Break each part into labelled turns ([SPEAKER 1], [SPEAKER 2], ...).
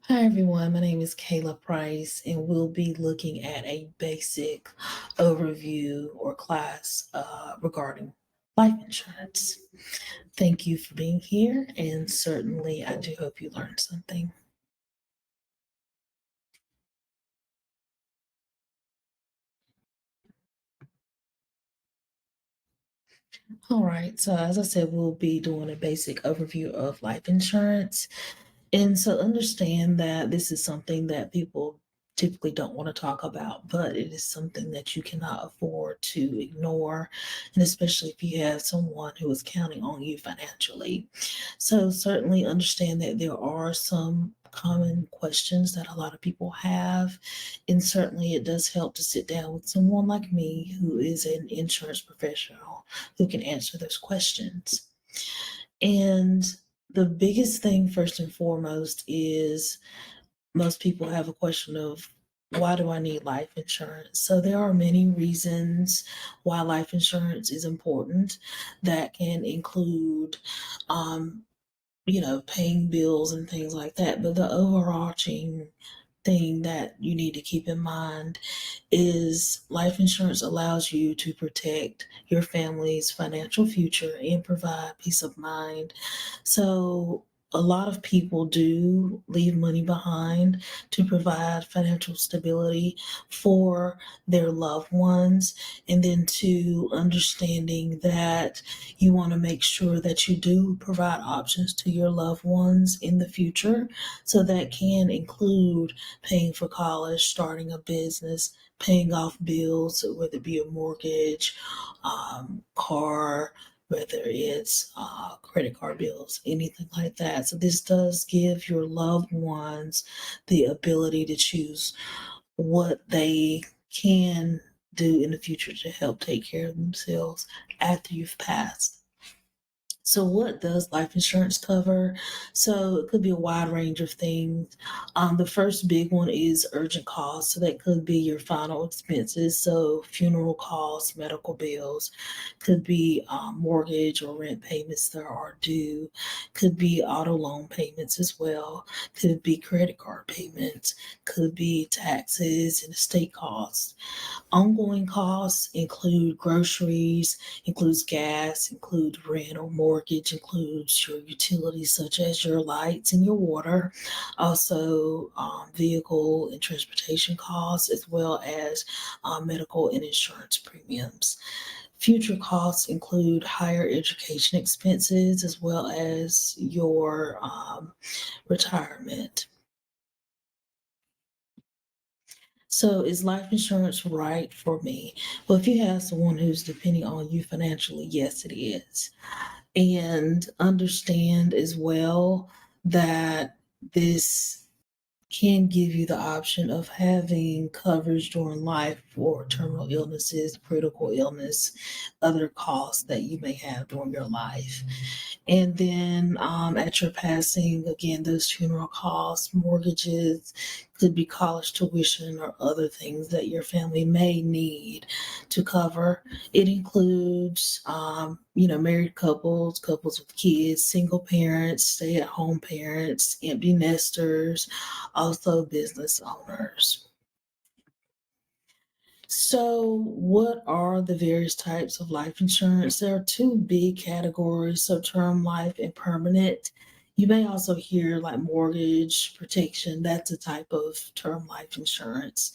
[SPEAKER 1] Hi everyone, my name is Kayla Price, and we'll be looking at a basic overview or class regarding life insurance. Thank you for being here, and certainly I do hope you learned something. All right, so as I said, we'll be doing a basic overview of life insurance. And so understand that this is something that people typically don't want to talk about, but it is something that you cannot afford to ignore. And especially if you have someone who is counting on you financially. So certainly understand that there are some common questions that a lot of people have. And certainly it does help to sit down with someone like me who is an insurance professional who can answer those questions. And the biggest thing, first and foremost, is most people have a question of why do I need life insurance? So there are many reasons why life insurance is important that can include, um, paying bills and things like that. But the overarching thing that you need to keep in mind is life insurance allows you to protect your family's financial future and provide peace of mind. So, a lot of people do leave money behind to provide financial stability for their loved ones. And then, to understanding that you want to make sure that you do provide options to your loved ones in the future. So, that can include paying for college, starting a business, paying off bills, whether it be a mortgage, car, whether it's credit card bills, anything like that. So this does give your loved ones the ability to choose what they can do in the future to help take care of themselves after you've passed. So, what does life insurance cover? So, it could be a wide range of things. The first big one is urgent costs. So, that could be your final expenses. So, funeral costs, medical bills, could be mortgage or rent payments that are due, could be auto loan payments as well, could be credit card payments, could be taxes and estate costs. Ongoing costs include groceries, includes gas, include rent or mortgage, includes your utilities such as your lights and your water, also vehicle and transportation costs, as well as medical and insurance premiums. Future costs include higher education expenses as well as your retirement. So, is life insurance right for me? Well, if you have someone who's depending on you financially, yes, it is. And understand as well that this can give you the option of having coverage during life for terminal illnesses, critical illness, other costs that you may have during your life. And then at your passing, again, those funeral costs, mortgages, could be college tuition or other things that your family may need to cover. It includes, married couples, couples with kids, single parents, stay at home parents, empty nesters, also business owners. So, what are the various types of life insurance? There are two big categories, so term life and permanent. You may also hear like mortgage protection. That's a type of term life insurance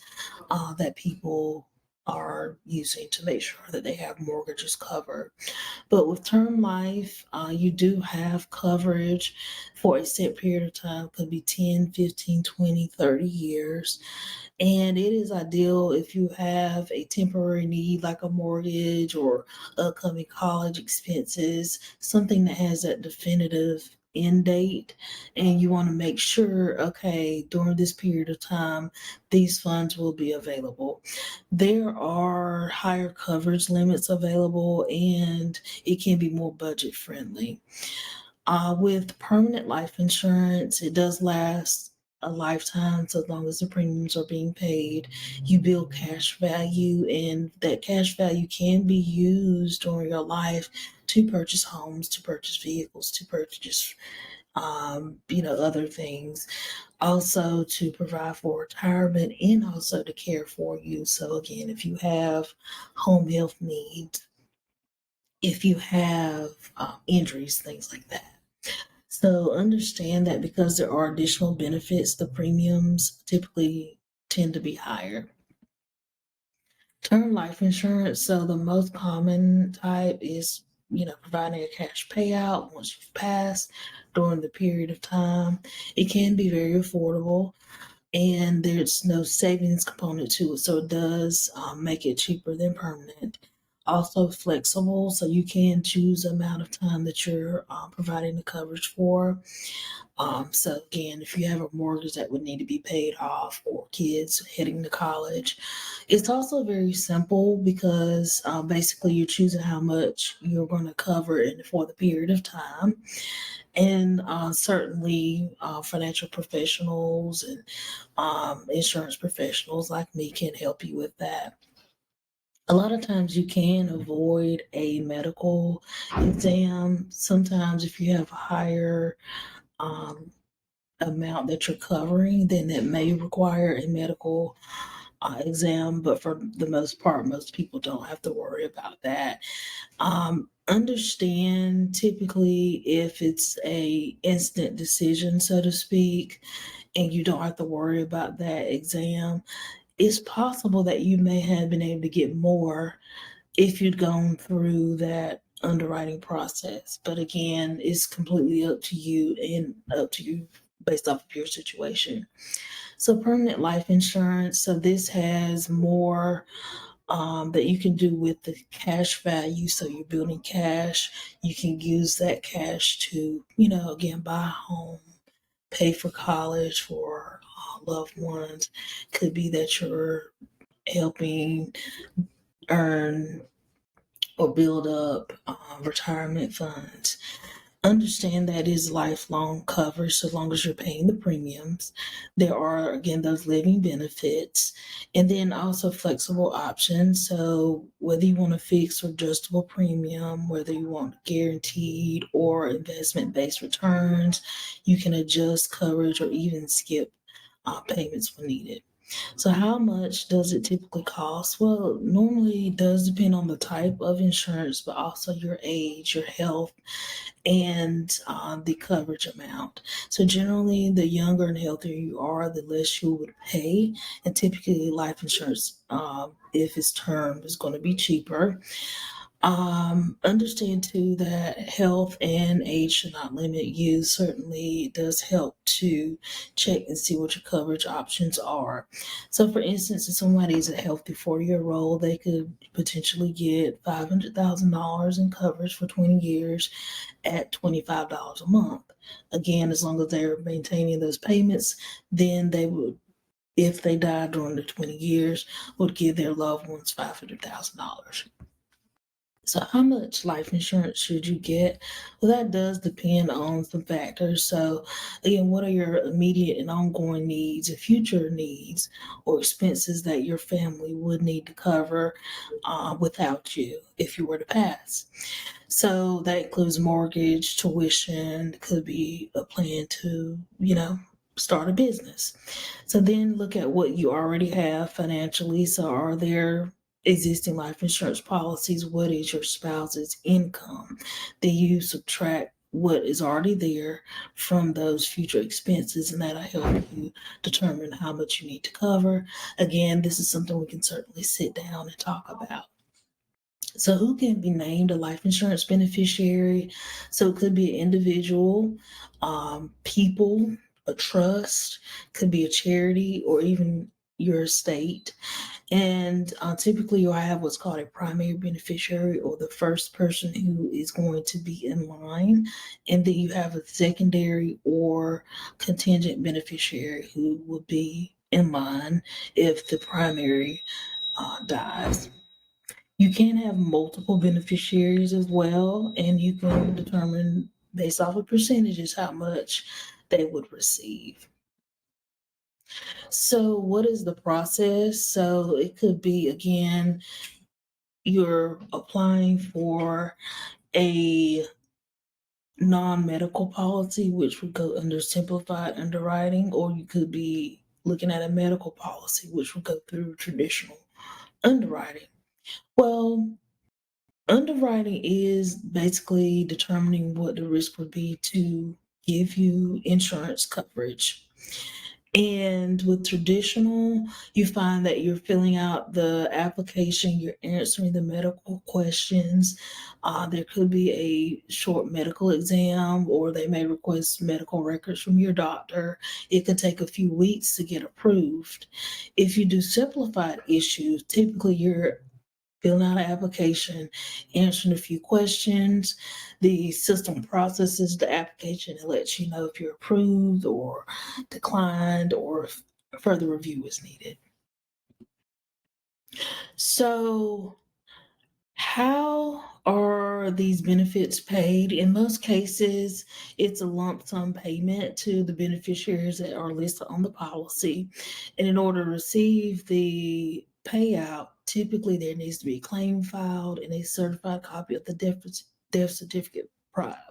[SPEAKER 1] that people are using to make sure that they have mortgages covered. But with term life, you do have coverage for a set period of time, could be 10, 15, 20, 30 years. And it is ideal if you have a temporary need like a mortgage or upcoming college expenses, something that has that definitive end date, and you want to make sure, okay, during this period of time, these funds will be available. There are higher coverage limits available, and it can be more budget friendly. With permanent life insurance, it does last a lifetime so long as the premiums are being paid. You build cash value, and that cash value can be used during your life to purchase homes, to purchase vehicles, to purchase, other things. also to provide for retirement and also to care for you. So, again, if you have home health needs, if you have injuries, things like that. So, understand that because there are additional benefits, the premiums typically tend to be higher. Term life insurance. So the most common type is, providing a cash payout once you've passed during the period of time. It can be very affordable and there's no savings component to it. So it does make it cheaper than permanent. Also flexible, so you can choose the amount of time that you're providing the coverage for. So again, if you have a mortgage that would need to be paid off or kids heading to college, it's also very simple because basically you're choosing how much you're going to cover in for the period of time. And certainly financial professionals and insurance professionals like me can help you with that. A lot of times you can avoid a medical exam. Sometimes if you have a higher um, amount that you're covering, then it may require a medical exam. But for the most part, most people don't have to worry about that. Understand typically if it's a instant decision, so to speak, and you don't have to worry about that exam, it's possible that you may have been able to get more if you'd gone through that underwriting process. But again, it's completely up to you and up to you based off of your situation. So, permanent life insurance. So, this has more that you can do with the cash value. So, you're building cash. You can use that cash to, again, buy a home, pay for college for loved ones. Could be that you're helping earn or build up retirement funds. Understand that is lifelong coverage so long as you're paying the premiums. There are, again, those living benefits, and then also flexible options. So, whether you want a fixed or adjustable premium, whether you want guaranteed or investment based returns, you can adjust coverage or even skip payments when needed. So, how much does it typically cost? Well, normally it does depend on the type of insurance, but also your age, your health, and the coverage amount. So, generally, the younger and healthier you are, the less you would pay. And typically, life insurance, if it's term, is going to be cheaper. Understand too that health and age should not limit you. Certainly, it does help to check and see what your coverage options are. So, for instance, if somebody is a healthy 40-year old, they could potentially get $500,000 in coverage for 20 years at $25 a month. Again, as long as they're maintaining those payments, then they would, if they die during the 20 years, would give their loved ones $500,000. So, how much life insurance should you get? Well, that does depend on some factors. So, again, what are your immediate and ongoing needs and future needs or expenses that your family would need to cover without you if you were to pass? So, that includes mortgage, tuition, could be a plan to, start a business. So then look at what you already have financially. So are there existing life insurance policies? What is your spouse's income? Then you subtract what is already there from those future expenses, and that'll help you determine how much you need to cover. Again, this is something we can certainly sit down and talk about. So, who can be named a life insurance beneficiary? So, it could be an individual, people, a trust, could be a charity, or even your estate. And typically, you'll have what's called a primary beneficiary or the first person who is going to be in line. And then you have a secondary or contingent beneficiary who will be in line if the primary dies. You can have multiple beneficiaries as well, and you can determine based off of percentages how much they would receive. So, what is the process? So, it could be again, you're applying for a non-medical policy, which would go under simplified underwriting, or you could be looking at a medical policy, which would go through traditional underwriting. Well, underwriting is basically determining what the risk would be to give you insurance coverage. And with traditional, you find that you're filling out the application, you're answering the medical questions. There could be a short medical exam, or they may request medical records from your doctor. It could take a few weeks to get approved. If you do simplified issues, typically you're filling out an application, answering a few questions. The system processes the application and lets you know if you're approved or declined or if further review is needed. So, how are these benefits paid? In most cases, it's a lump sum payment to the beneficiaries that are listed on the policy. And in order to receive the payout, typically there needs to be a claim filed and a certified copy of the death certificate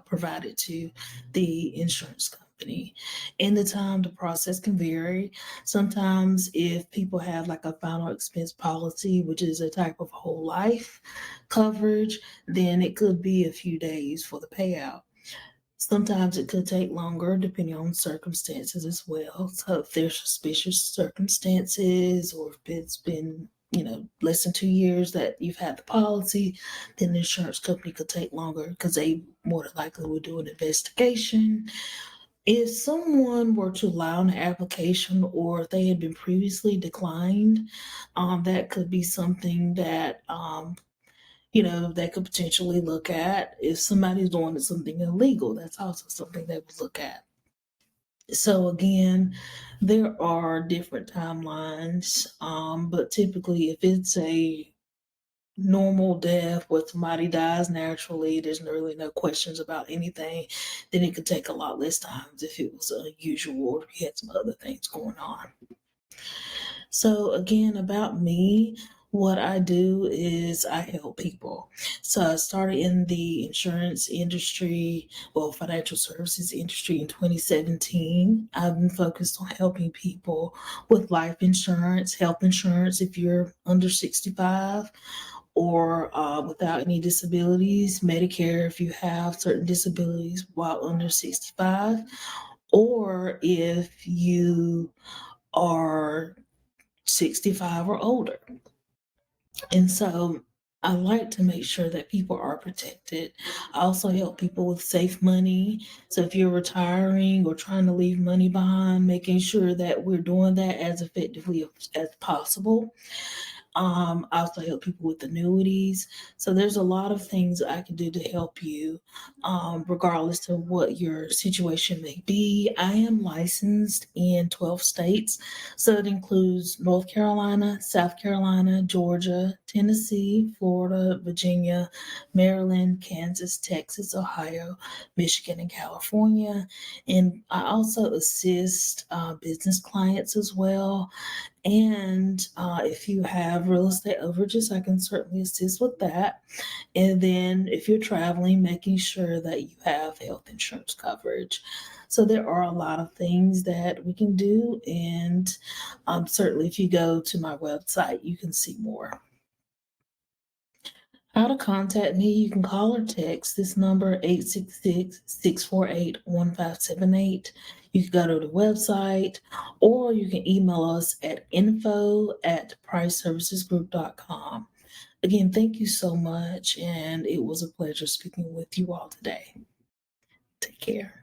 [SPEAKER 1] provided to the insurance company. And the time to process can vary. Sometimes, if people have like a final expense policy, which is a type of whole life coverage, then it could be a few days for the payout. Sometimes it could take longer depending on circumstances as well. So if there's suspicious circumstances, or if it's been, less than 2 years that you've had the policy, then the insurance company could take longer because they more than likely will do an investigation. If someone were to allow an application, or if they had been previously declined, that could be something that they could potentially look at. If somebody's doing something illegal, that's also something they would look at. So again, there are different timelines, but typically, if it's a normal death where somebody dies naturally, there's really no questions about anything, then it could take a lot less time if it was unusual or if you had some other things going on. So again, about me, what I do is I help people. So I started in the insurance industry, well, financial services industry in 2017. I've been focused on helping people with life insurance, health insurance if you're under 65, or without any disabilities, Medicare if you have certain disabilities while under 65, or if you are 65 or older. And so I like to make sure that people are protected. I also help people with safe money. So if you're retiring or trying to leave money behind, making sure that we're doing that as effectively as possible. I also help people with annuities. So there's a lot of things I can do to help you, regardless of what your situation may be. I am licensed in 12 states. So it includes North Carolina, South Carolina, Georgia, Tennessee, Florida, Virginia, Maryland, Kansas, Texas, Ohio, Michigan, and California. And I also assist business clients as well. And if you have real estate overages, I can certainly assist with that. And then if you're traveling, making sure that you have health insurance coverage. So there are a lot of things that we can do. And certainly if you go to my website, you can see more. How to contact me, you can call or text this number, 866-648-1578. You can go to the website, or you can email us at info@priceservicesgroup.com. Again, thank you so much, and it was a pleasure speaking with you all today. Take care.